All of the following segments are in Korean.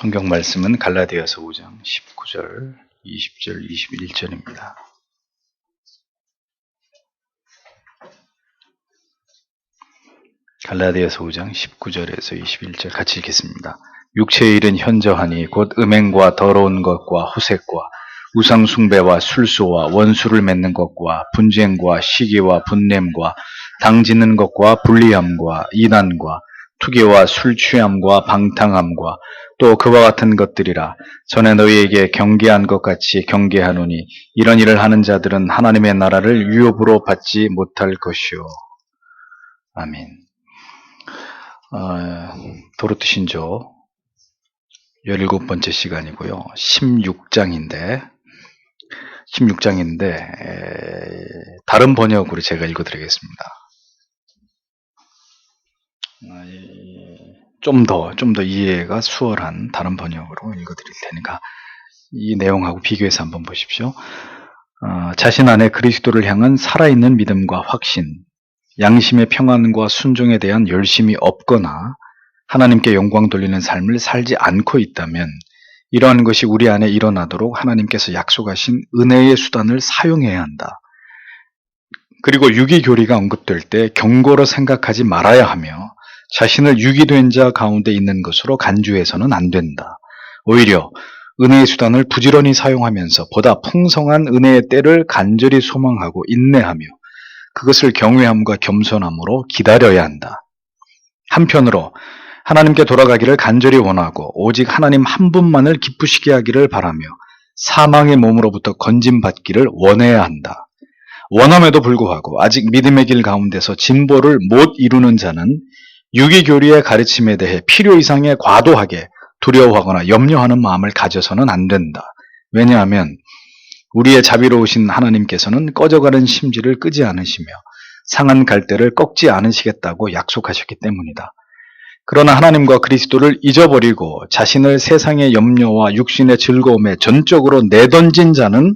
성경 말씀은 갈라디아서 5장 19절, 20절, 21절입니다. 갈라디아서 5장 19절에서 21절 같이 읽겠습니다. 육체의 일은 현저하니 곧 음행과 더러운 것과 후색과 우상 숭배와 술수와 원수를 맺는 것과 분쟁과 시기와 분냄과 당짓는 것과 불리함과 이단과 투기와 술 취함과 방탕함과 또 그와 같은 것들이라. 전에 너희에게 경계한 것 같이 경계하노니 이런 일을 하는 자들은 하나님의 나라를 유업으로 받지 못할 것이요. 아멘. 도르트 신조 17번째 시간이고요. 16장인데 다른 번역으로 제가 읽어드리겠습니다. 좀 더 이해가 수월한 다른 번역으로 읽어드릴 테니까 이 내용하고 비교해서 한번 보십시오. 자신 안에 그리스도를 향한 살아있는 믿음과 확신, 양심의 평안과 순종에 대한 열심이 없거나 하나님께 영광 돌리는 삶을 살지 않고 있다면 이러한 것이 우리 안에 일어나도록 하나님께서 약속하신 은혜의 수단을 사용해야 한다. 그리고 유기교리가 언급될 때 경고로 생각하지 말아야 하며 자신을 유기된 자 가운데 있는 것으로 간주해서는 안 된다. 오히려 은혜의 수단을 부지런히 사용하면서 보다 풍성한 은혜의 때를 간절히 소망하고 인내하며 그것을 경외함과 겸손함으로 기다려야 한다. 한편으로 하나님께 돌아가기를 간절히 원하고 오직 하나님 한 분만을 기쁘시게 하기를 바라며 사망의 몸으로부터 건짐받기를 원해야 한다. 원함에도 불구하고 아직 믿음의 길 가운데서 진보를 못 이루는 자는 유기교리의 가르침에 대해 필요 이상의 과도하게 두려워하거나 염려하는 마음을 가져서는 안 된다. 왜냐하면 우리의 자비로우신 하나님께서는 꺼져가는 심지를 끄지 않으시며 상한 갈대를 꺾지 않으시겠다고 약속하셨기 때문이다. 그러나 하나님과 그리스도를 잊어버리고 자신을 세상의 염려와 육신의 즐거움에 전적으로 내던진 자는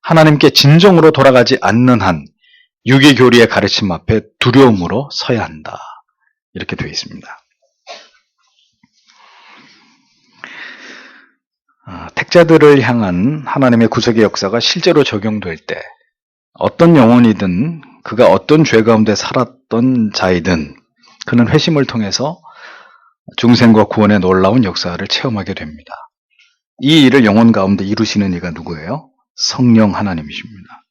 하나님께 진정으로 돌아가지 않는 한 유기교리의 가르침 앞에 두려움으로 서야 한다. 이렇게 되어 있습니다. 택자들을 향한 하나님의 구속의 역사가 실제로 적용될 때 어떤 영혼이든 그가 어떤 죄 가운데 살았던 자이든 그는 회심을 통해서 중생과 구원의 놀라운 역사를 체험하게 됩니다. 이 일을 영혼 가운데 이루시는 이가 누구예요? 성령 하나님이십니다.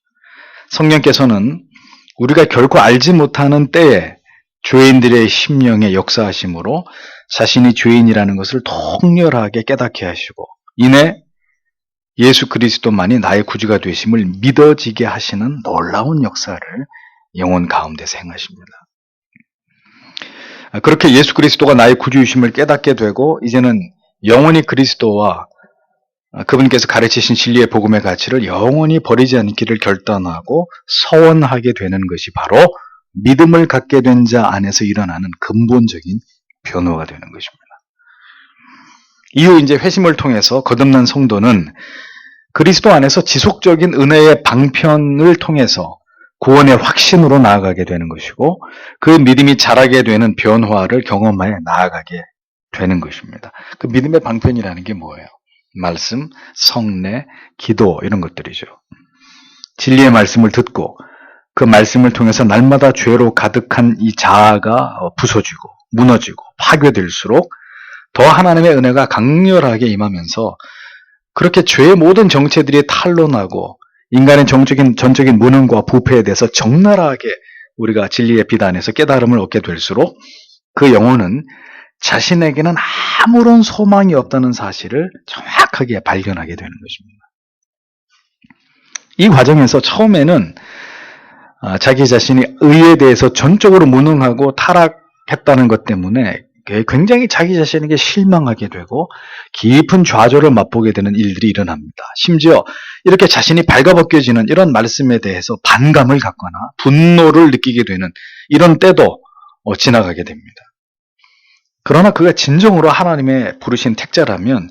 성령께서는 우리가 결코 알지 못하는 때에 죄인들의 심령에 역사하심으로 자신이 죄인이라는 것을 통렬하게 깨닫게 하시고 이내 예수 그리스도만이 나의 구주가 되심을 믿어지게 하시는 놀라운 역사를 영혼 가운데서 행하십니다. 그렇게 예수 그리스도가 나의 구주이심을 깨닫게 되고 이제는 영원히 그리스도와 그분께서 가르치신 진리의 복음의 가치를 영원히 버리지 않기를 결단하고 서원하게 되는 것이 바로 믿음을 갖게 된 자 안에서 일어나는 근본적인 변화가 되는 것입니다. 이후 이제 회심을 통해서 거듭난 성도는 그리스도 안에서 지속적인 은혜의 방편을 통해서 구원의 확신으로 나아가게 되는 것이고 그 믿음이 자라게 되는 변화를 경험하여 나아가게 되는 것입니다. 그 믿음의 방편이라는 게 뭐예요? 말씀, 성례, 기도 이런 것들이죠. 진리의 말씀을 듣고 그 말씀을 통해서 날마다 죄로 가득한 이 자아가 부서지고 무너지고 파괴될수록 더 하나님의 은혜가 강렬하게 임하면서 그렇게 죄의 모든 정체들이 탄로나고 인간의 전적인 무능과 부패에 대해서 적나라하게 우리가 진리의 빛 안에서 깨달음을 얻게 될수록 그 영혼은 자신에게는 아무런 소망이 없다는 사실을 정확하게 발견하게 되는 것입니다. 이 과정에서 처음에는 자기 자신이 의에 대해서 전적으로 무능하고 타락했다는 것 때문에 굉장히 자기 자신에게 실망하게 되고 깊은 좌절을 맛보게 되는 일들이 일어납니다. 심지어 이렇게 자신이 발가벗겨지는 이런 말씀에 대해서 반감을 갖거나 분노를 느끼게 되는 이런 때도 지나가게 됩니다. 그러나 그가 진정으로 하나님의 부르신 택자라면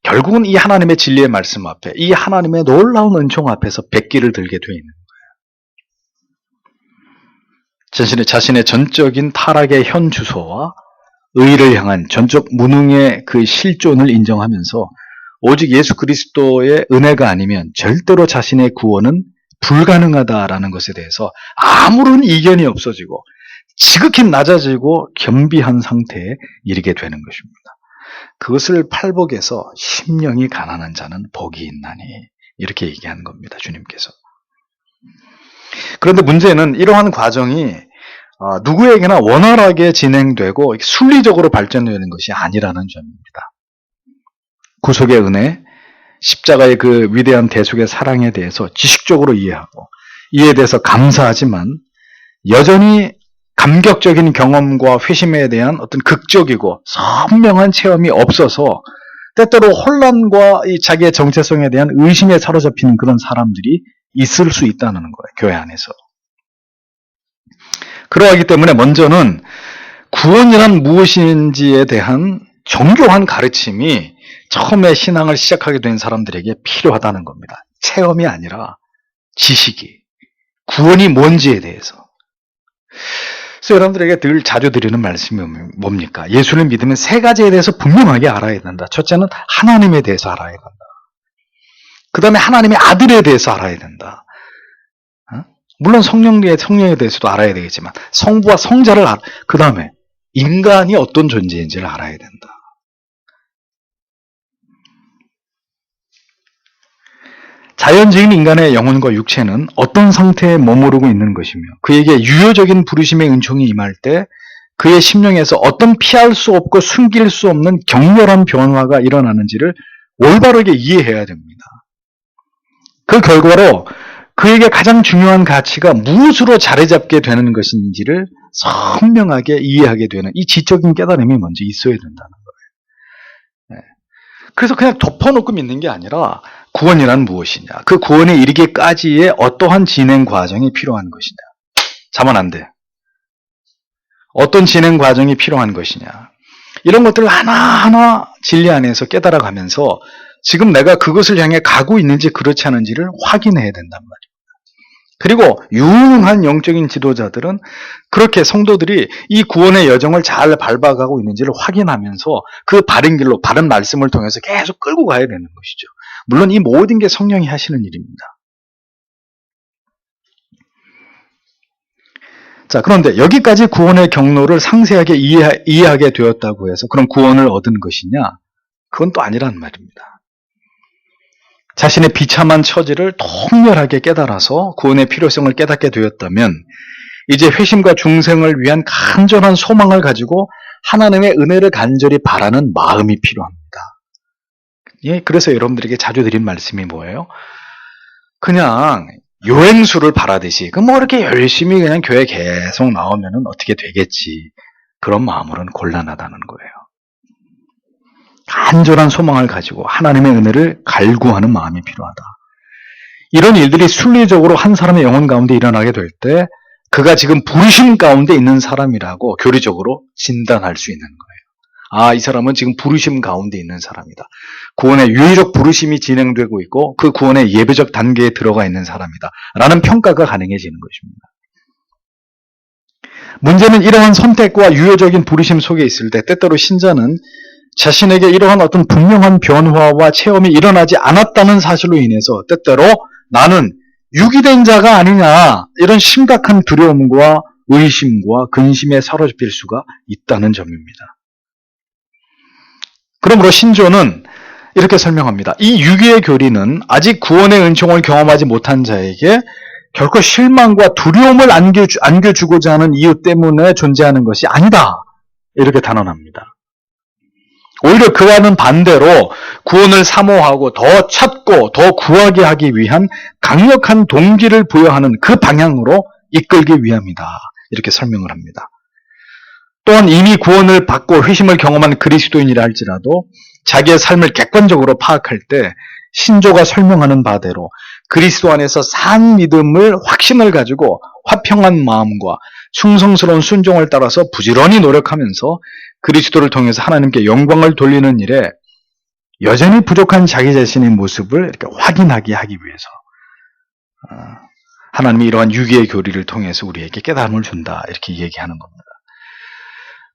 결국은 이 하나님의 진리의 말씀 앞에 이 하나님의 놀라운 은총 앞에서 백기를 들게 되어 있는 거예요. 자신의 전적인 타락의 현 주소와 의를 향한 전적 무능의 그 실존을 인정하면서 오직 예수 그리스도의 은혜가 아니면 절대로 자신의 구원은 불가능하다라는 것에 대해서 아무런 이견이 없어지고 지극히 낮아지고 겸비한 상태에 이르게 되는 것입니다. 그것을 팔복에서 심령이 가난한 자는 복이 있나니 이렇게 얘기하는 겁니다. 주님께서. 그런데 문제는 이러한 과정이 누구에게나 원활하게 진행되고 순리적으로 발전되는 것이 아니라는 점입니다. 구속의 은혜, 십자가의 그 위대한 대속의 사랑에 대해서 지식적으로 이해하고 이에 대해서 감사하지만 여전히 감격적인 경험과 회심에 대한 어떤 극적이고 선명한 체험이 없어서 때때로 혼란과 이 자기의 정체성에 대한 의심에 사로잡히는 그런 사람들이 있을 수 있다는 거예요. 교회 안에서. 그러하기 때문에 먼저는 구원이란 무엇인지에 대한 정교한 가르침이 처음에 신앙을 시작하게 된 사람들에게 필요하다는 겁니다. 체험이 아니라 지식이. 구원이 뭔지에 대해서. 그래서 여러분들에게 늘 자주 드리는 말씀이 뭡니까? 예수를 믿으면 세 가지에 대해서 분명하게 알아야 된다. 첫째는 하나님에 대해서 알아야 된다. 그 다음에 하나님의 아들에 대해서 알아야 된다. 물론 성령에 대해서도 알아야 되겠지만 성부와 성자를 그 다음에 인간이 어떤 존재인지를 알아야 된다. 자연적인 인간의 영혼과 육체는 어떤 상태에 머무르고 있는 것이며 그에게 유효적인 부르심의 은총이 임할 때 그의 심령에서 어떤 피할 수 없고 숨길 수 없는 격렬한 변화가 일어나는지를 올바르게 이해해야 됩니다. 그 결과로 그에게 가장 중요한 가치가 무엇으로 자리 잡게 되는 것인지를 선명하게 이해하게 되는 이 지적인 깨달음이 먼저 있어야 된다는 거예요. 그래서 그냥 덮어놓고 믿는 게 아니라 구원이란 무엇이냐, 그 구원에 이르기까지의 어떠한 진행 과정이 필요한 것이냐. 자만 안 돼. 어떤 진행 과정이 필요한 것이냐. 이런 것들을 하나하나 진리 안에서 깨달아가면서 지금 내가 그것을 향해 가고 있는지 그렇지 않은지를 확인해야 된단 말이에요. 그리고 유능한 영적인 지도자들은 그렇게 성도들이 이 구원의 여정을 잘 밟아가고 있는지를 확인하면서 그 바른 길로 바른 말씀을 통해서 계속 끌고 가야 되는 것이죠. 물론 이 모든 게 성령이 하시는 일입니다. 자, 그런데 여기까지 구원의 경로를 상세하게 이해하게 되었다고 해서 그럼 구원을 얻은 것이냐? 그건 또 아니란 말입니다. 자신의 비참한 처지를 통렬하게 깨달아서 구원의 필요성을 깨닫게 되었다면 이제 회심과 중생을 위한 간절한 소망을 가지고 하나님의 은혜를 간절히 바라는 마음이 필요합니다. 예, 그래서 여러분들에게 자주 드린 말씀이 뭐예요? 그냥 요행수를 바라듯이 뭐 이렇게 열심히 그냥 교회 계속 나오면은 어떻게 되겠지. 그런 마음으로는 곤란하다는 거예요. 간절한 소망을 가지고 하나님의 은혜를 갈구하는 마음이 필요하다. 이런 일들이 순리적으로 한 사람의 영혼 가운데 일어나게 될 때 그가 지금 부르심 가운데 있는 사람이라고 교리적으로 진단할 수 있는 거예요. 아, 이 사람은 지금 부르심 가운데 있는 사람이다. 구원의 유의적 부르심이 진행되고 있고 그 구원의 예배적 단계에 들어가 있는 사람이다. 라는 평가가 가능해지는 것입니다. 문제는 이러한 선택과 유효적인 부르심 속에 있을 때 때때로 신자는 자신에게 이러한 어떤 분명한 변화와 체험이 일어나지 않았다는 사실로 인해서 때때로 나는 유기된 자가 아니냐 이런 심각한 두려움과 의심과 근심에 사로잡힐 수가 있다는 점입니다. 그러므로 신조는 이렇게 설명합니다. 이 유기의 교리는 아직 구원의 은총을 경험하지 못한 자에게 결코 실망과 두려움을 안겨주고자 하는 이유 때문에 존재하는 것이 아니다. 이렇게 단언합니다. 오히려 그와는 반대로 구원을 사모하고 더 찾고 더 구하게 하기 위한 강력한 동기를 부여하는 그 방향으로 이끌기 위함이다. 이렇게 설명을 합니다. 또한 이미 구원을 받고 회심을 경험한 그리스도인이라 할지라도 자기의 삶을 객관적으로 파악할 때 신조가 설명하는 바대로 그리스도 안에서 산 믿음을 확신을 가지고 화평한 마음과 충성스러운 순종을 따라서 부지런히 노력하면서 그리스도를 통해서 하나님께 영광을 돌리는 일에 여전히 부족한 자기 자신의 모습을 이렇게 확인하게 하기 위해서 하나님이 이러한 유기의 교리를 통해서 우리에게 깨달음을 준다 이렇게 얘기하는 겁니다.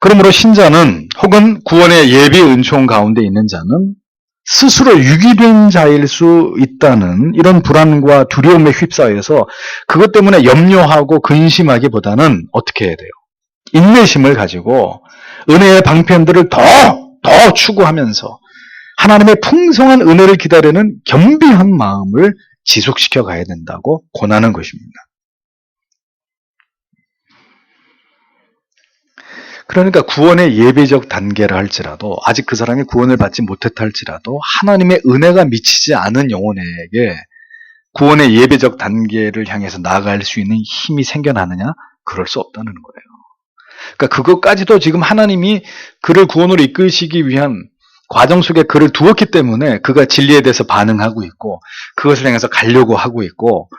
그러므로 신자는 혹은 구원의 예비 은총 가운데 있는 자는 스스로 유기된 자일 수 있다는 이런 불안과 두려움에 휩싸여서 그것 때문에 염려하고 근심하기보다는 어떻게 해야 돼요? 인내심을 가지고 은혜의 방편들을 더 추구하면서 하나님의 풍성한 은혜를 기다리는 겸비한 마음을 지속시켜 가야 된다고 권하는 것입니다. 그러니까 구원의 예배적 단계를 할지라도 아직 그 사람이 구원을 받지 못했다 할지라도 하나님의 은혜가 미치지 않은 영혼에게 구원의 예배적 단계를 향해서 나아갈 수 있는 힘이 생겨나느냐? 그럴 수 없다는 거예요. 그러니까 그것까지도 지금 하나님이 그를 구원으로 이끄시기 위한 과정 속에 그를 두었기 때문에 그가 진리에 대해서 반응하고 있고 그것을 향해서 가려고 하고 있고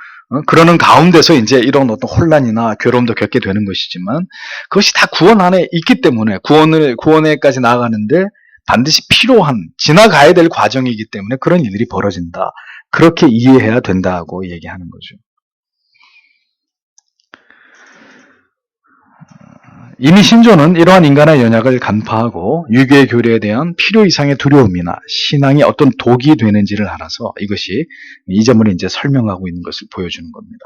그러는 가운데서 이제 이런 어떤 혼란이나 괴로움도 겪게 되는 것이지만 그것이 다 구원 안에 있기 때문에 구원에까지 나아가는데 반드시 필요한 지나가야 될 과정이기 때문에 그런 일들이 벌어진다. 그렇게 이해해야 된다고 얘기하는 거죠. 이미 신조는 이러한 인간의 연약을 간파하고 유교의 교리에 대한 필요 이상의 두려움이나 신앙이 어떤 독이 되는지를 알아서 이것이 이 점을 이제 설명하고 있는 것을 보여주는 겁니다.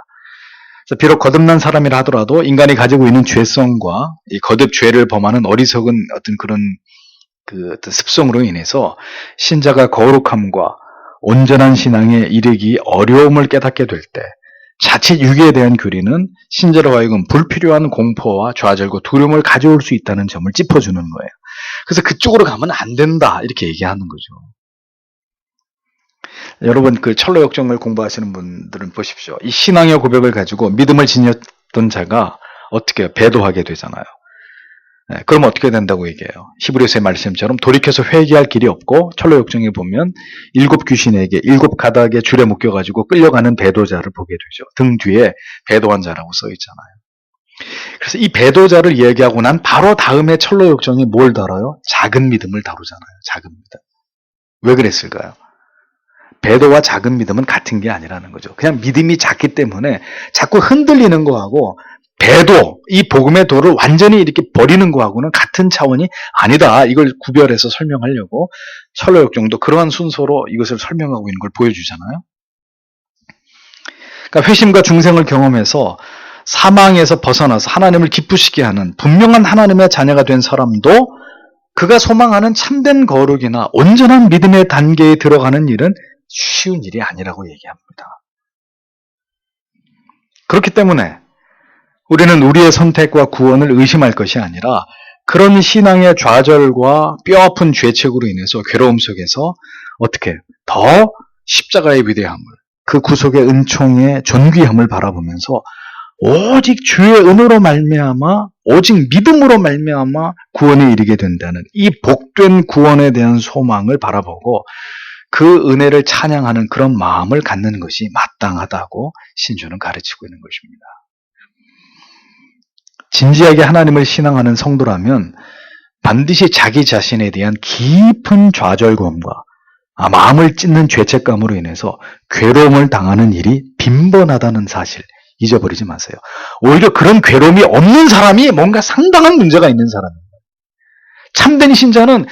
비록 거듭난 사람이라 하더라도 인간이 가지고 있는 죄성과 이 거듭 죄를 범하는 어리석은 어떤 그런 어떤 습성으로 인해서 신자가 거룩함과 온전한 신앙에 이르기 어려움을 깨닫게 될 때 자칫 유기에 대한 교리는 신자로 하여금 불필요한 공포와 좌절과 두려움을 가져올 수 있다는 점을 짚어주는 거예요. 그래서 그쪽으로 가면 안 된다 이렇게 얘기하는 거죠. 여러분 그 철로 역정을 공부하시는 분들은 보십시오. 이 신앙의 고백을 가지고 믿음을 지녔던 자가 어떻게 배도하게 되잖아요. 그러면 어떻게 된다고 얘기해요? 히브리서의 말씀처럼 돌이켜서 회개할 길이 없고 철로 역정에 보면 7 귀신에게 7 가닥에 줄에 묶여가지고 끌려가는 배도자를 보게 되죠. 등 뒤에 배도한 자라고 써 있잖아요. 그래서 이 배도자를 얘기하고 난 바로 다음에 철로 역정이 뭘 다뤄요? 작은 믿음을 다루잖아요. 작은 믿음. 왜 그랬을까요? 배도와 작은 믿음은 같은 게 아니라는 거죠. 그냥 믿음이 작기 때문에 자꾸 흔들리는 거하고 배도, 이 복음의 도를 완전히 이렇게 버리는 거하고는 같은 차원이 아니다. 이걸 구별해서 설명하려고 철로 역정도 그러한 순서로 이것을 설명하고 있는 걸 보여주잖아요. 그러니까 회심과 중생을 경험해서 사망에서 벗어나서 하나님을 기쁘시게 하는 분명한 하나님의 자녀가 된 사람도 그가 소망하는 참된 거룩이나 온전한 믿음의 단계에 들어가는 일은 쉬운 일이 아니라고 얘기합니다. 그렇기 때문에 우리는 우리의 선택과 구원을 의심할 것이 아니라 그런 신앙의 좌절과 뼈아픈 죄책으로 인해서 괴로움 속에서 어떻게 더 십자가의 위대함을 그 구속의 은총의 존귀함을 바라보면서 오직 주의 은혜로 말미암아 오직 믿음으로 말미암아 구원에 이르게 된다는 이 복된 구원에 대한 소망을 바라보고 그 은혜를 찬양하는 그런 마음을 갖는 것이 마땅하다고 신조는 가르치고 있는 것입니다. 진지하게 하나님을 신앙하는 성도라면 반드시 자기 자신에 대한 깊은 좌절감과 마음을 찢는 죄책감으로 인해서 괴로움을 당하는 일이 빈번하다는 사실 잊어버리지 마세요. 오히려 그런 괴로움이 없는 사람이 뭔가 상당한 문제가 있는 사람입니다. 참된 신자는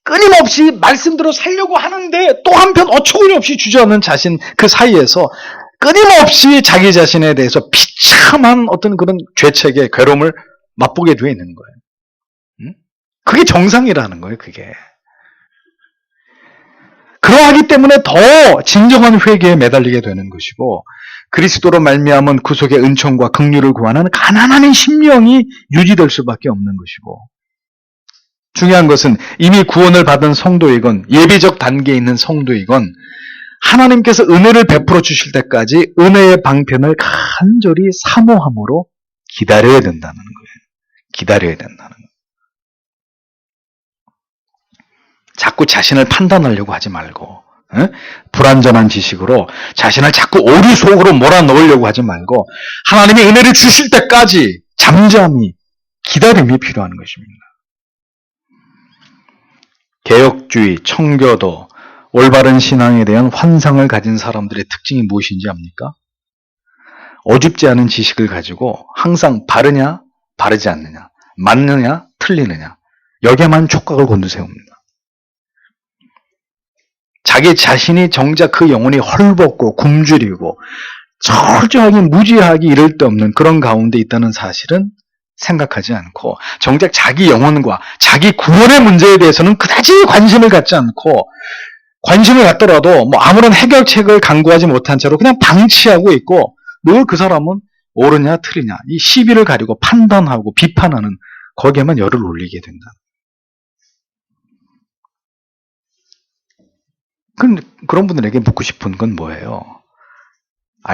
끊임없이 말씀대로 살려고 하는데 또 한편 어처구니없이 주저앉는 자신 그 사이에서 끊임없이 자기 자신에 대해서 비참한 어떤 그런 죄책의 괴로움을 맛보게 되어 있는 거예요. 그게 정상이라는 거예요, 그게. 그러하기 때문에 더 진정한 회개에 매달리게 되는 것이고 그리스도로 말미암은 구속의 은총과 긍휼을 구하는 가난한 심령이 유지될 수밖에 없는 것이고 중요한 것은 이미 구원을 받은 성도이건 예비적 단계에 있는 성도이건 하나님께서 은혜를 베풀어 주실 때까지 은혜의 방편을 간절히 사모함으로 기다려야 된다는 거예요. 기다려야 된다는 거예요. 자꾸 자신을 판단하려고 하지 말고 불완전한 지식으로 자신을 자꾸 오류 속으로 몰아넣으려고 하지 말고 하나님의 은혜를 주실 때까지 잠잠히 기다림이 필요한 것입니다. 개혁주의, 청교도, 올바른 신앙에 대한 환상을 가진 사람들의 특징이 무엇인지 압니까? 어줍지 않은 지식을 가지고 항상 바르냐, 바르지 않느냐, 맞느냐, 틀리느냐. 여기에만 촉각을 곤두세웁니다. 자기 자신이 정작 그 영혼이 헐벗고 굶주리고 철저하게 무지하게 이를 데 없는 그런 가운데 있다는 사실은 생각하지 않고 정작 자기 영혼과 자기 구원의 문제에 대해서는 그다지 관심을 갖지 않고 관심을 갖더라도 뭐 아무런 해결책을 강구하지 못한 채로 그냥 방치하고 있고 늘 그 사람은 옳으냐 틀리냐 이 시비를 가리고 판단하고 비판하는 거기에만 열을 올리게 된다. 그런 분들에게 묻고 싶은 건 뭐예요?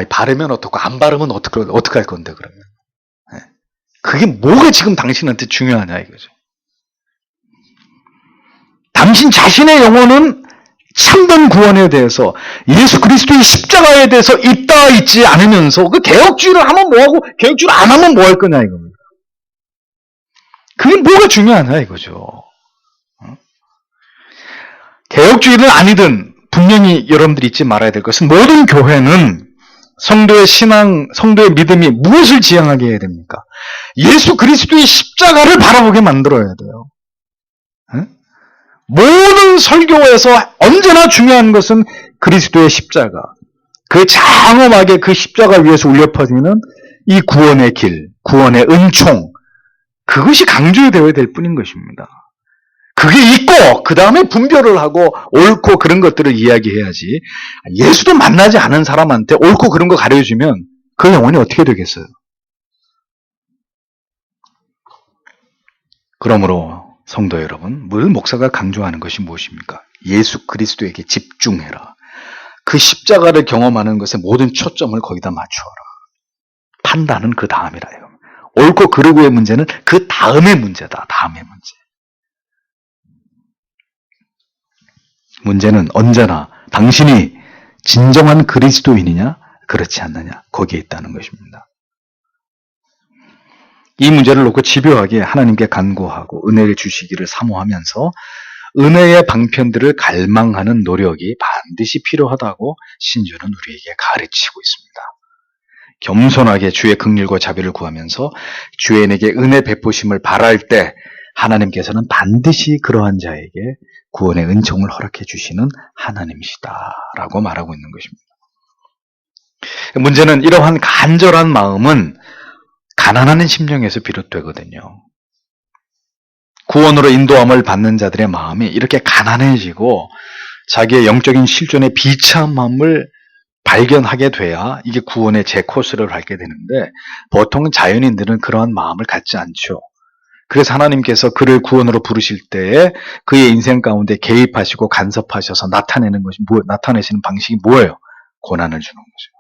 바르면 어떻고 안 바르면 어떻게 할 건데 그러면? 네. 그게 뭐가 지금 당신한테 중요하냐 이거죠. 당신 자신의 영혼은 참된 구원에 대해서 예수 그리스도의 십자가에 대해서 있다 있지 않으면서 그 개혁주의를 하면 뭐하고 개혁주의를 안 하면 뭐 할 거냐 이겁니다. 그게 뭐가 중요하냐 이거죠. 개혁주의든 아니든 분명히 여러분들이 잊지 말아야 될 것은 모든 교회는 성도의 신앙, 성도의 믿음이 무엇을 지향하게 해야 됩니까? 예수 그리스도의 십자가를 바라보게 만들어야 돼요. 모든 설교에서 언제나 중요한 것은 그리스도의 십자가. 그 장엄하게 그 십자가 위에서 울려 퍼지는 이 구원의 길, 구원의 은총. 그것이 강조되어야 될 뿐인 것입니다. 그게 있고 그 다음에 분별을 하고 옳고 그런 것들을 이야기해야지. 예수도 만나지 않은 사람한테 옳고 그런 거 가르쳐주면 그 영혼이 어떻게 되겠어요? 그러므로 성도 여러분, 늘 목사가 강조하는 것이 무엇입니까? 예수 그리스도에게 집중해라. 그 십자가를 경험하는 것에 모든 초점을 거기다 맞추어라. 판단은 그 다음이라. 옳고 그르고의 문제는 그 다음의 문제다. 다음의 문제. 문제는 언제나 당신이 진정한 그리스도인이냐 그렇지 않느냐 거기에 있다는 것입니다. 이 문제를 놓고 집요하게 하나님께 간구하고 은혜를 주시기를 사모하면서 은혜의 방편들을 갈망하는 노력이 반드시 필요하다고 신조는 우리에게 가르치고 있습니다. 겸손하게 주의 긍휼과 자비를 구하면서 주인에게 은혜 베푸심을 바랄 때 하나님께서는 반드시 그러한 자에게 구원의 은총을 허락해 주시는 하나님이시다라고 말하고 있는 것입니다. 문제는 이러한 간절한 마음은 가난한 심령에서 비롯되거든요. 구원으로 인도함을 받는 자들의 마음이 이렇게 가난해지고 자기의 영적인 실존의 비참한 마음을 발견하게 돼야 이게 구원의 제 코스를 밟게 되는데 보통 자연인들은 그러한 마음을 갖지 않죠. 그래서 하나님께서 그를 구원으로 부르실 때에 그의 인생 가운데 개입하시고 간섭하셔서 나타내시는 방식이 뭐예요? 고난을 주는 거죠.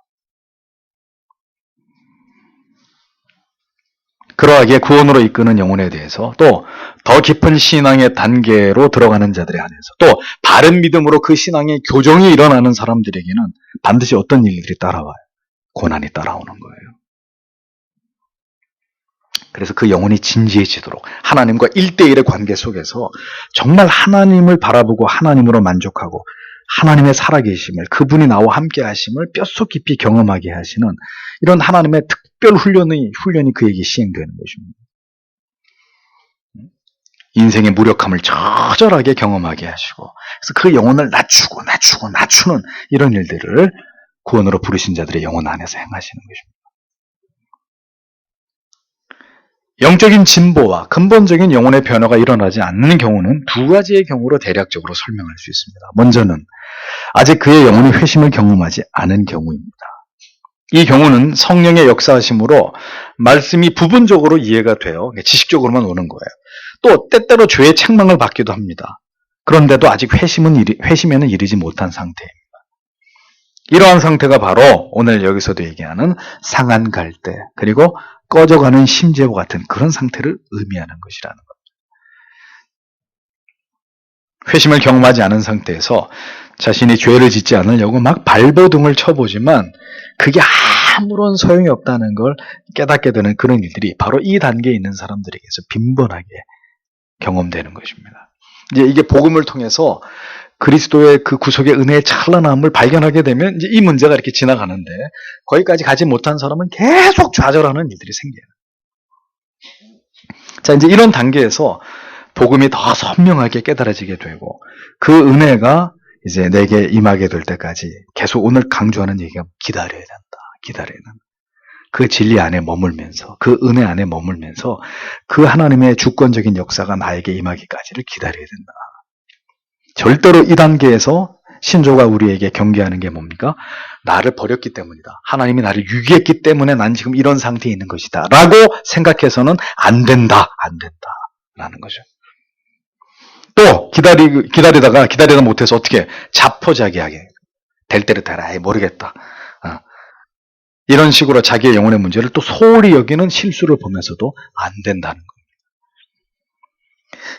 그러하게 구원으로 이끄는 영혼에 대해서 또 더 깊은 신앙의 단계로 들어가는 자들에 한해서 또 바른 믿음으로 그 신앙의 교정이 일어나는 사람들에게는 반드시 어떤 일들이 따라와요? 고난이 따라오는 거예요. 그래서 그 영혼이 진지해지도록 하나님과 1대1의 관계 속에서 정말 하나님을 바라보고 하나님으로 만족하고 하나님의 살아계심을 그분이 나와 함께 하심을 뼛속 깊이 경험하게 하시는 이런 하나님의 특별 훈련이 그에게 시행되는 것입니다. 인생의 무력함을 처절하게 경험하게 하시고 그래서 그 영혼을 낮추는 이런 일들을 구원으로 부르신 자들의 영혼 안에서 행하시는 것입니다. 영적인 진보와 근본적인 영혼의 변화가 일어나지 않는 경우는 두 가지의 경우로 대략적으로 설명할 수 있습니다. 먼저는 아직 그의 영혼이 회심을 경험하지 않은 경우입니다. 이 경우는 성령의 역사하심으로 말씀이 부분적으로 이해가 돼요. 지식적으로만 오는 거예요. 또 때때로 죄의 책망을 받기도 합니다. 그런데도 아직 회심에는 이르지 못한 상태입니다. 이러한 상태가 바로 오늘 여기서도 얘기하는 상한 갈대 그리고 꺼져가는 심재와 같은 그런 상태를 의미하는 것이라는 겁니다. 회심을 경험하지 않은 상태에서 자신이 죄를 짓지 않으려고 막 발버둥을 쳐보지만 그게 아무런 소용이 없다는 걸 깨닫게 되는 그런 일들이 바로 이 단계에 있는 사람들에게서 빈번하게 경험되는 것입니다. 이제 이게 복음을 통해서 그리스도의 그 구속의 은혜의 찬란함을 발견하게 되면 이제 이 문제가 이렇게 지나가는데 거기까지 가지 못한 사람은 계속 좌절하는 일들이 생겨요. 자, 이제 이런 단계에서 복음이 더 선명하게 깨달아지게 되고 그 은혜가 이제 내게 임하게 될 때까지 계속 오늘 강조하는 얘기가 기다려야 된다. 기다려야 된다. 그 진리 안에 머물면서 그 은혜 안에 머물면서 그 하나님의 주권적인 역사가 나에게 임하기까지를 기다려야 된다. 절대로 이 단계에서 신조가 우리에게 경계하는 게 뭡니까? 나를 버렸기 때문이다. 하나님이 나를 유기했기 때문에 난 지금 이런 상태에 있는 것이다. 라고 생각해서는 안 된다. 안 된다. 라는 거죠. 또 기다리다 못해서 어떻게 자포자기하게 될 대로 되라. 아이, 모르겠다. 이런 식으로 자기의 영혼의 문제를 또 소홀히 여기는 실수를 보면서도 안 된다는 겁니다.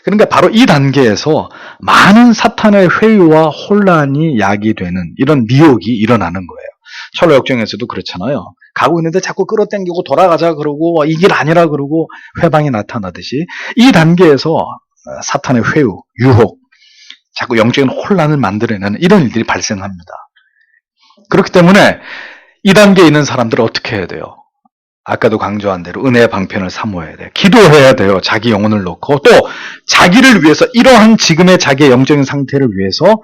그러니까 바로 이 단계에서 많은 사탄의 회유와 혼란이 야기되는 이런 미혹이 일어나는 거예요. 철로 역정에서도 그렇잖아요. 가고 있는데 자꾸 끌어당기고 돌아가자 그러고 이 길 아니라 그러고 회방이 나타나듯이 이 단계에서 사탄의 회유, 유혹, 자꾸 영적인 혼란을 만들어내는 이런 일들이 발생합니다. 그렇기 때문에 이 단계에 있는 사람들은 어떻게 해야 돼요? 아까도 강조한 대로 은혜의 방편을 사모해야 돼요. 기도해야 돼요. 자기 영혼을 놓고 또 자기를 위해서 이러한 지금의 자기의 영적인 상태를 위해서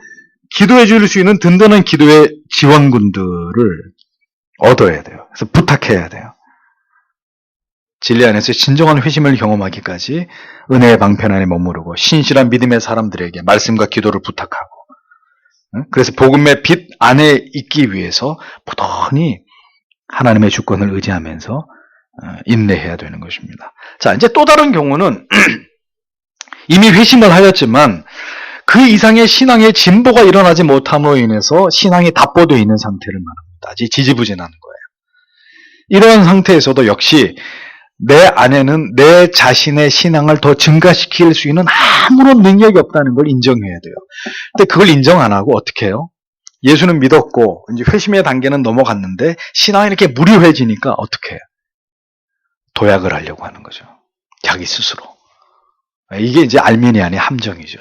기도해 줄 수 있는 든든한 기도의 지원군들을 얻어야 돼요. 그래서 부탁해야 돼요. 진리 안에서 진정한 회심을 경험하기까지 은혜의 방편 안에 머무르고 신실한 믿음의 사람들에게 말씀과 기도를 부탁하고 그래서 복음의 빛 안에 있기 위해서 부단히 하나님의 주권을 의지하면서 인내해야 되는 것입니다. 자, 이제 또 다른 경우는 이미 회심을 하였지만 그 이상의 신앙의 진보가 일어나지 못함으로 인해서 신앙이 답보되어 있는 상태를 말합니다. 아직 지지부진하는 거예요. 이러한 상태에서도 역시 내 안에는 내 자신의 신앙을 더 증가시킬 수 있는 아무런 능력이 없다는 걸 인정해야 돼요. 근데 그걸 인정 안 하고 어떻게 해요? 예수는 믿었고 이제 회심의 단계는 넘어갔는데 신앙이 이렇게 무료해지니까 어떻게 해요? 도약을 하려고 하는 거죠. 자기 스스로. 이게 이제 알미니안의 함정이죠.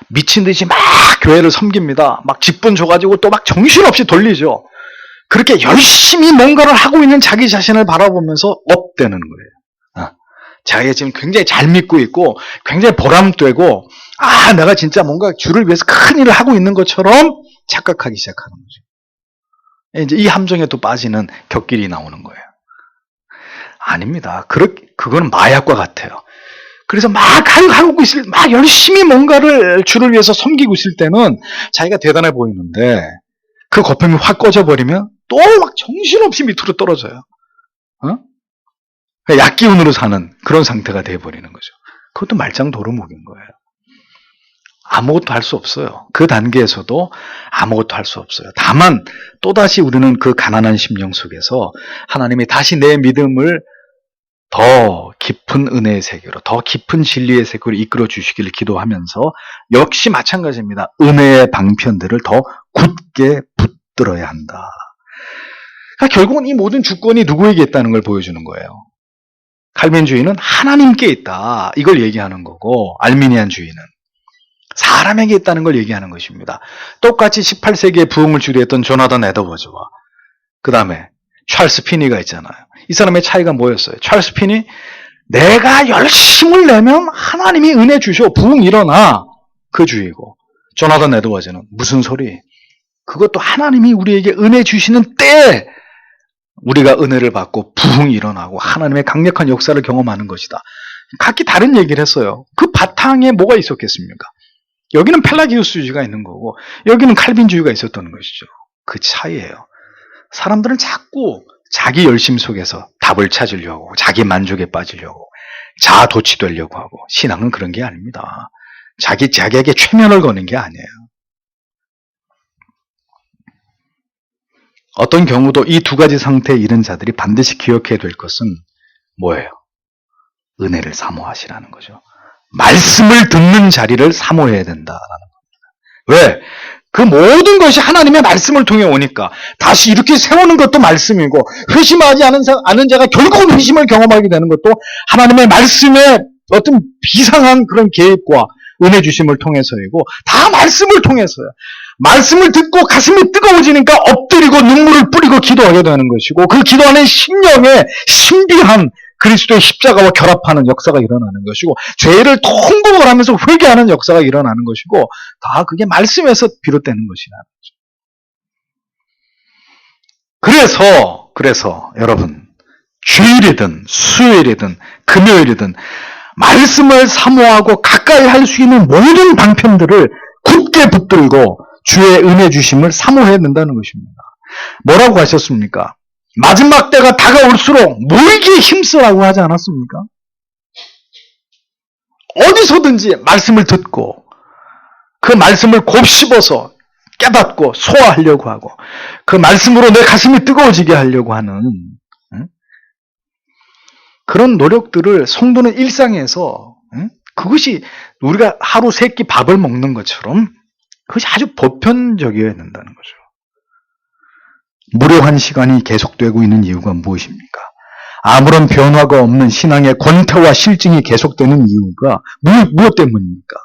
미친 듯이 막 교회를 섬깁니다. 막 직분 줘가지고 또 막 정신없이 돌리죠. 그렇게 열심히 뭔가를 하고 있는 자기 자신을 바라보면서 업되는 거예요. 자기가 지금 굉장히 잘 믿고 있고 굉장히 보람되고 내가 진짜 뭔가 주를 위해서 큰 일을 하고 있는 것처럼 착각하기 시작하는 거죠. 이제 이 함정에 또 빠지는 곁길이 나오는 거예요. 아닙니다. 그거는 마약과 같아요. 그래서 막 열심히 뭔가를 주를 위해서 섬기고 있을 때는 자기가 대단해 보이는데 그 거품이 확 꺼져버리면 또 막 정신없이 밑으로 떨어져요. 약기운으로 사는 그런 상태가 돼버리는 거죠. 그것도 말짱 도루묵인 거예요. 아무것도 할 수 없어요. 그 단계에서도 아무것도 할 수 없어요. 다만 또다시 우리는 그 가난한 심령 속에서 하나님이 다시 내 믿음을 더 깊은 은혜의 세계로, 더 깊은 진리의 세계로 이끌어 주시기를 기도하면서 역시 마찬가지입니다. 은혜의 방편들을 더 굳게 붙들어야 한다. 그러니까 결국은 이 모든 주권이 누구에게 있다는 걸 보여주는 거예요. 칼빈주의는 하나님께 있다. 이걸 얘기하는 거고 알미니안주의는 사람에게 있다는 걸 얘기하는 것입니다. 똑같이 18세기에 부흥을 주도했던 조나단 에드워즈와 그 다음에 찰스 피니가 있잖아요. 이 사람의 차이가 뭐였어요? 찰스 피니 내가 열심을 내면 하나님이 은혜 주셔 부흥 일어나 그 주의고 조나단 에드워즈는 무슨 소리? 그것도 하나님이 우리에게 은혜 주시는 때에 우리가 은혜를 받고 부흥이 일어나고 하나님의 강력한 역사를 경험하는 것이다. 각기 다른 얘기를 했어요. 그 바탕에 뭐가 있었겠습니까? 여기는 펠라기우스주의가 있는 거고 여기는 칼빈주의가 있었던 것이죠. 그 차이예요. 사람들은 자꾸 자기 열심 속에서 답을 찾으려고 자기 만족에 빠지려고 자아 도취되려고 하고 신앙은 그런 게 아닙니다. 자기에게 최면을 거는 게 아니에요. 어떤 경우도 이 두 가지 상태에 이른 자들이 반드시 기억해야 될 것은 뭐예요? 은혜를 사모하시라는 거죠. 말씀을 듣는 자리를 사모해야 된다라는 겁니다. 왜? 그 모든 것이 하나님의 말씀을 통해 오니까 다시 이렇게 세우는 것도 말씀이고 회심하지 않은 자가 결국은 회심을 경험하게 되는 것도 하나님의 말씀의 어떤 비상한 그런 계획과 은혜 주심을 통해서이고 다 말씀을 통해서요. 말씀을 듣고 가슴이 뜨거워지니까 엎드리고 눈물을 뿌리고 기도하게 되는 것이고 그 기도하는 심령의 신비한 그리스도의 십자가와 결합하는 역사가 일어나는 것이고 죄를 통곡을 하면서 회개하는 역사가 일어나는 것이고 다 그게 말씀에서 비롯되는 것이라는 거죠. 그래서 여러분 주일이든 수요일이든 금요일이든 말씀을 사모하고 가까이 할 수 있는 모든 방편들을 굳게 붙들고 주의 은혜 주심을 사모해야 된다는 것입니다. 뭐라고 하셨습니까? 마지막 때가 다가올수록 모이기에 힘쓰라고 하지 않았습니까? 어디서든지 말씀을 듣고 그 말씀을 곱씹어서 깨닫고 소화하려고 하고 그 말씀으로 내 가슴이 뜨거워지게 하려고 하는 그런 노력들을 성도는 일상에서 그것이 우리가 하루 3끼 밥을 먹는 것처럼 그것이 아주 보편적이어야 된다는 거죠. 무료한 시간이 계속되고 있는 이유가 무엇입니까? 아무런 변화가 없는 신앙의 권태와 실증이 계속되는 이유가 무엇 때문입니까?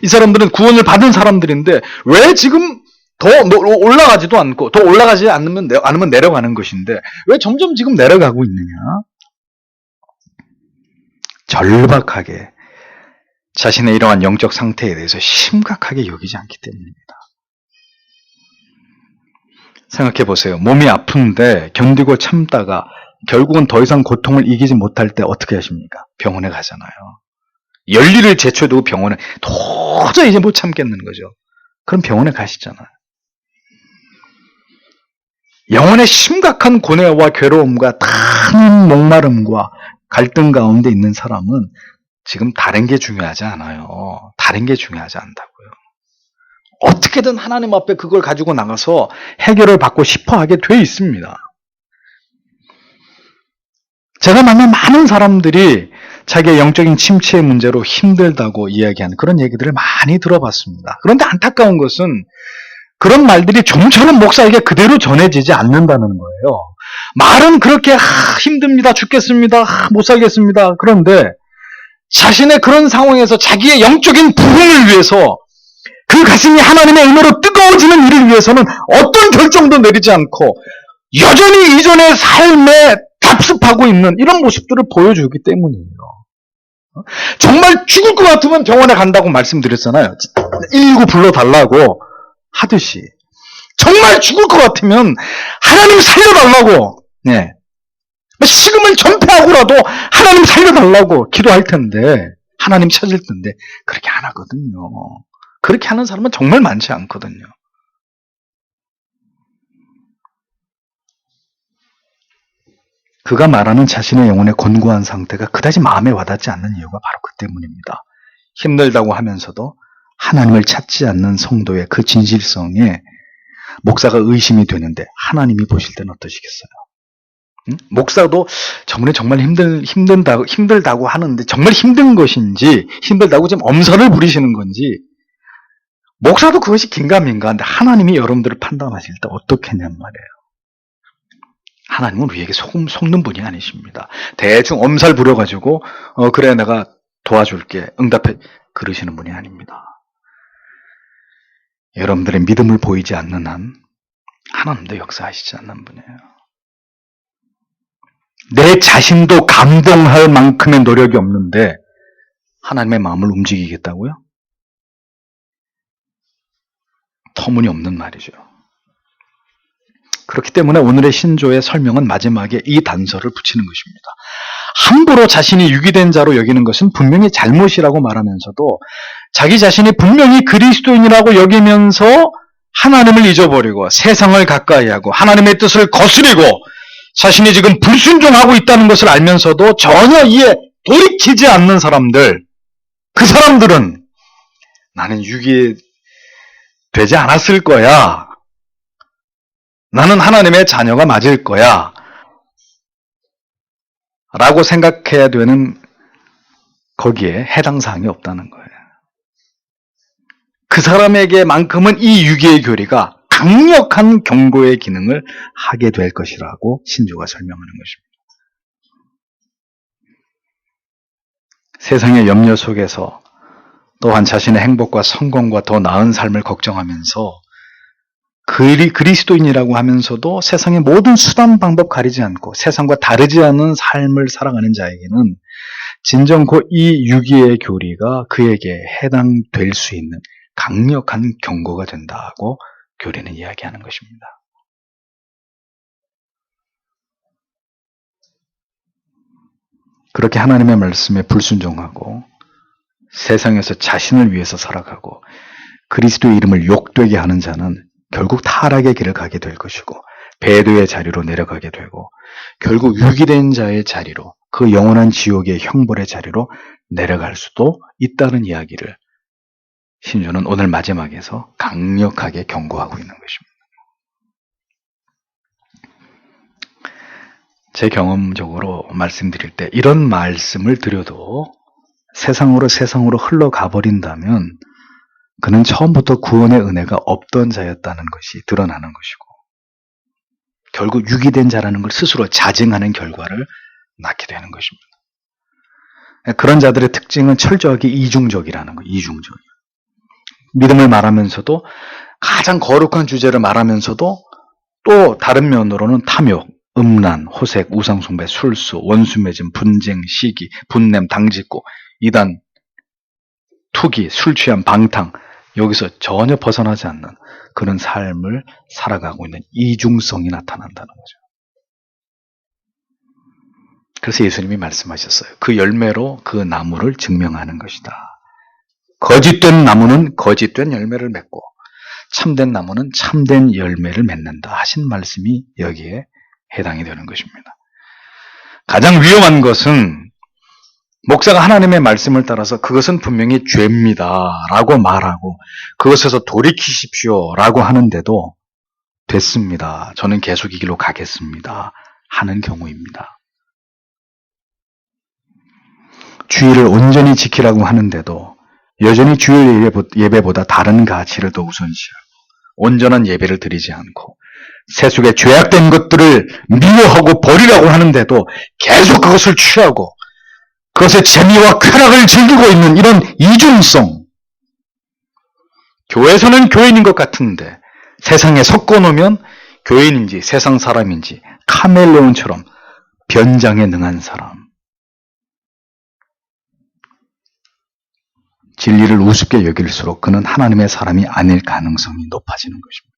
이 사람들은 구원을 받은 사람들인데 왜 지금 더 올라가지도 않고 더 올라가지 않으면 내려가는 것인데 왜 점점 지금 내려가고 있느냐? 절박하게 자신의 이러한 영적 상태에 대해서 심각하게 여기지 않기 때문입니다. 생각해 보세요. 몸이 아픈데 견디고 참다가 결국은 더 이상 고통을 이기지 못할 때 어떻게 하십니까? 병원에 가잖아요. 열리를 제쳐두고 병원에 도저히 이제 못 참겠는 거죠. 그럼 병원에 가시잖아요. 영혼의 심각한 고뇌와 괴로움과 타는 목마름과 갈등 가운데 있는 사람은 지금 다른 게 중요하지 않아요. 다른 게 중요하지 않다고요. 어떻게든 하나님 앞에 그걸 가지고 나가서 해결을 받고 싶어 하게 돼 있습니다. 제가 만난 많은 사람들이 자기의 영적인 침체의 문제로 힘들다고 이야기하는 그런 얘기들을 많이 들어봤습니다. 그런데 안타까운 것은 그런 말들이 좀처럼 목사에게 그대로 전해지지 않는다는 거예요. 말은 그렇게 힘듭니다. 죽겠습니다. 못 살겠습니다. 그런데 자신의 그런 상황에서 자기의 영적인 부흥을 위해서 그 가슴이 하나님의 은혜로 뜨거워지는 일을 위해서는 어떤 결정도 내리지 않고 여전히 이전의 삶에 답습하고 있는 이런 모습들을 보여주기 때문이에요. 정말 죽을 것 같으면 병원에 간다고 말씀드렸잖아요. 119 불러달라고 하듯이 정말 죽을 것 같으면 하나님 살려달라고 식음을 전폐하고라도 하나님 살려달라고 기도할 텐데 하나님 찾을 텐데 그렇게 안 하거든요. 그렇게 하는 사람은 정말 많지 않거든요. 그가 말하는 자신의 영혼의 곤고한 상태가 그다지 마음에 와닿지 않는 이유가 바로 그 때문입니다. 힘들다고 하면서도 하나님을 찾지 않는 성도의 그 진실성에 목사가 의심이 되는데 하나님이 보실 때는 어떠시겠어요? 목사도 저번에 정말 힘들다고 하는데 정말 힘든 것인지 힘들다고 지금 엄살을 부리시는 건지 목사도 그것이 긴가민가한데 하나님이 여러분들을 판단하실 때 어떻겠냔 말이에요. 하나님은 우리에게 속는 분이 아니십니다. 대충 엄살 부려가지고 그래 내가 도와줄게 응답해 그러시는 분이 아닙니다. 여러분들의 믿음을 보이지 않는 한 하나님도 역사하시지 않는 분이에요. 내 자신도 감동할 만큼의 노력이 없는데 하나님의 마음을 움직이겠다고요? 터무니없는 말이죠. 그렇기 때문에 오늘의 신조의 설명은 마지막에 이 단서를 붙이는 것입니다. 함부로 자신이 유기된 자로 여기는 것은 분명히 잘못이라고 말하면서도 자기 자신이 분명히 그리스도인이라고 여기면서 하나님을 잊어버리고 세상을 가까이하고 하나님의 뜻을 거스리고 자신이 지금 불순종하고 있다는 것을 알면서도 전혀 이에 돌이키지 않는 사람들, 그 사람들은 나는 유기되지 않았을 거야. 나는 하나님의 자녀가 맞을 거야. 라고 생각해야 되는 거기에 해당 사항이 없다는 거예요. 그 사람에게만큼은 이 유기의 교리가 강력한 경고의 기능을 하게 될 것이라고 신조가 설명하는 것입니다. 세상의 염려 속에서 또한 자신의 행복과 성공과 더 나은 삶을 걱정하면서 그리스도인이라고 하면서도 세상의 모든 수단 방법 가리지 않고 세상과 다르지 않은 삶을 살아가는 자에게는 진정 이 유기의 교리가 그에게 해당될 수 있는 강력한 경고가 된다고 교리는 이야기하는 것입니다. 그렇게 하나님의 말씀에 불순종하고 세상에서 자신을 위해서 살아가고 그리스도의 이름을 욕되게 하는 자는 결국 타락의 길을 가게 될 것이고 배도의 자리로 내려가게 되고 결국 유기된 자의 자리로 그 영원한 지옥의 형벌의 자리로 내려갈 수도 있다는 이야기를 신조는 오늘 마지막에서 강력하게 경고하고 있는 것입니다. 제 경험적으로 말씀드릴 때 이런 말씀을 드려도 세상으로 흘러가 버린다면 그는 처음부터 구원의 은혜가 없던 자였다는 것이 드러나는 것이고 결국 유기된 자라는 걸 스스로 자증하는 결과를 낳게 되는 것입니다. 그런 자들의 특징은 철저하게 이중적이라는 거예요. 이중적. 믿음을 말하면서도 가장 거룩한 주제를 말하면서도 또 다른 면으로는 탐욕, 음란, 호색, 우상숭배, 술수, 원수매짐, 분쟁, 시기, 분냄, 당짓고 이단, 투기, 술취함, 방탕 여기서 전혀 벗어나지 않는 그런 삶을 살아가고 있는 이중성이 나타난다는 거죠. 그래서 예수님이 말씀하셨어요. 그 열매로 그 나무를 증명하는 것이다. 거짓된 나무는 거짓된 열매를 맺고 참된 나무는 참된 열매를 맺는다 하신 말씀이 여기에 해당이 되는 것입니다. 가장 위험한 것은 목사가 하나님의 말씀을 따라서 그것은 분명히 죄입니다 라고 말하고 그것에서 돌이키십시오 라고 하는데도 됐습니다. 저는 계속 이 길로 가겠습니다 하는 경우입니다. 주의를 온전히 지키라고 하는데도 여전히 주일 예배보다 다른 가치를 더 우선시하고 온전한 예배를 드리지 않고 세속에 죄악된 것들을 미워하고 버리라고 하는데도 계속 그것을 취하고 그것의 재미와 쾌락을 즐기고 있는 이런 이중성. 교회에서는 교인인 것 같은데 세상에 섞어놓으면 교인인지 세상 사람인지 카멜레온처럼 변장에 능한 사람. 진리를 우습게 여길수록 그는 하나님의 사람이 아닐 가능성이 높아지는 것입니다.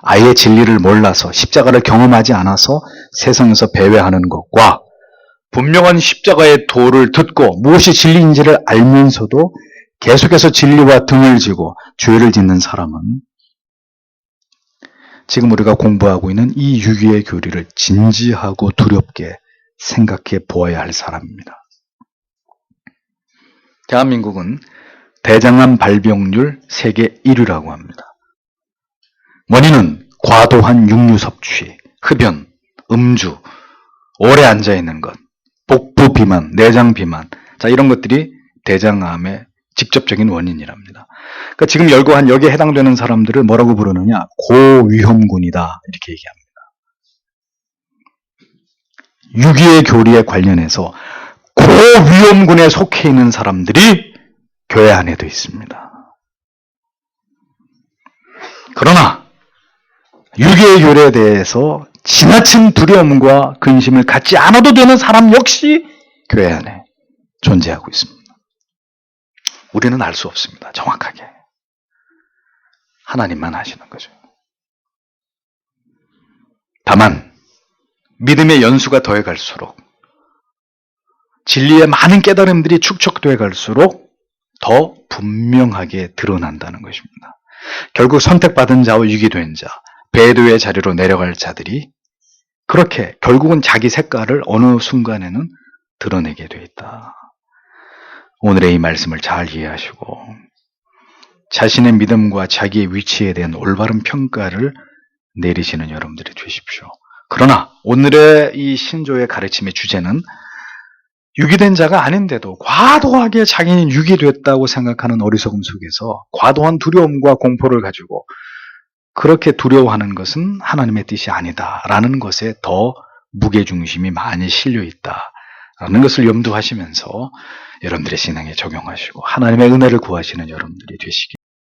아예 진리를 몰라서 십자가를 경험하지 않아서 세상에서 배회하는 것과 분명한 십자가의 도를 듣고 무엇이 진리인지를 알면서도 계속해서 진리와 등을 지고 죄를 짓는 사람은 지금 우리가 공부하고 있는 이 유기의 교리를 진지하고 두렵게 생각해 보아야 할 사람입니다. 대한민국은 대장암 발병률 세계 1위라고 합니다. 원인은 과도한 육류 섭취, 흡연, 음주, 오래 앉아있는 것, 복부 비만, 내장 비만, 자 이런 것들이 대장암의 직접적인 원인이랍니다. 그러니까 지금 여기에 해당되는 사람들을 뭐라고 부르느냐? 고위험군이다 이렇게 얘기합니다. 유기의 교리에 관련해서 고위험군에 속해 있는 사람들이 교회 안에도 있습니다. 그러나 유기의 교리에 대해서 지나친 두려움과 근심을 갖지 않아도 되는 사람 역시 교회 안에 존재하고 있습니다. 우리는 알 수 없습니다. 정확하게. 하나님만 아시는 거죠. 다만 믿음의 연수가 더해 갈수록 진리의 많은 깨달음들이 축적돼 갈수록 더 분명하게 드러난다는 것입니다. 결국 선택받은 자와 유기된 자, 배도의 자리로 내려갈 자들이 그렇게 결국은 자기 색깔을 어느 순간에는 드러내게 돼 있다. 오늘의 이 말씀을 잘 이해하시고 자신의 믿음과 자기의 위치에 대한 올바른 평가를 내리시는 여러분들이 되십시오. 그러나 오늘의 이 신조의 가르침의 주제는 유기된 자가 아닌데도 과도하게 자기는 유기됐다고 생각하는 어리석음 속에서 과도한 두려움과 공포를 가지고 그렇게 두려워하는 것은 하나님의 뜻이 아니다라는 것에 더 무게중심이 많이 실려 있다라는 것을 염두하시면서 여러분들의 신앙에 적용하시고 하나님의 은혜를 구하시는 여러분들이 되시기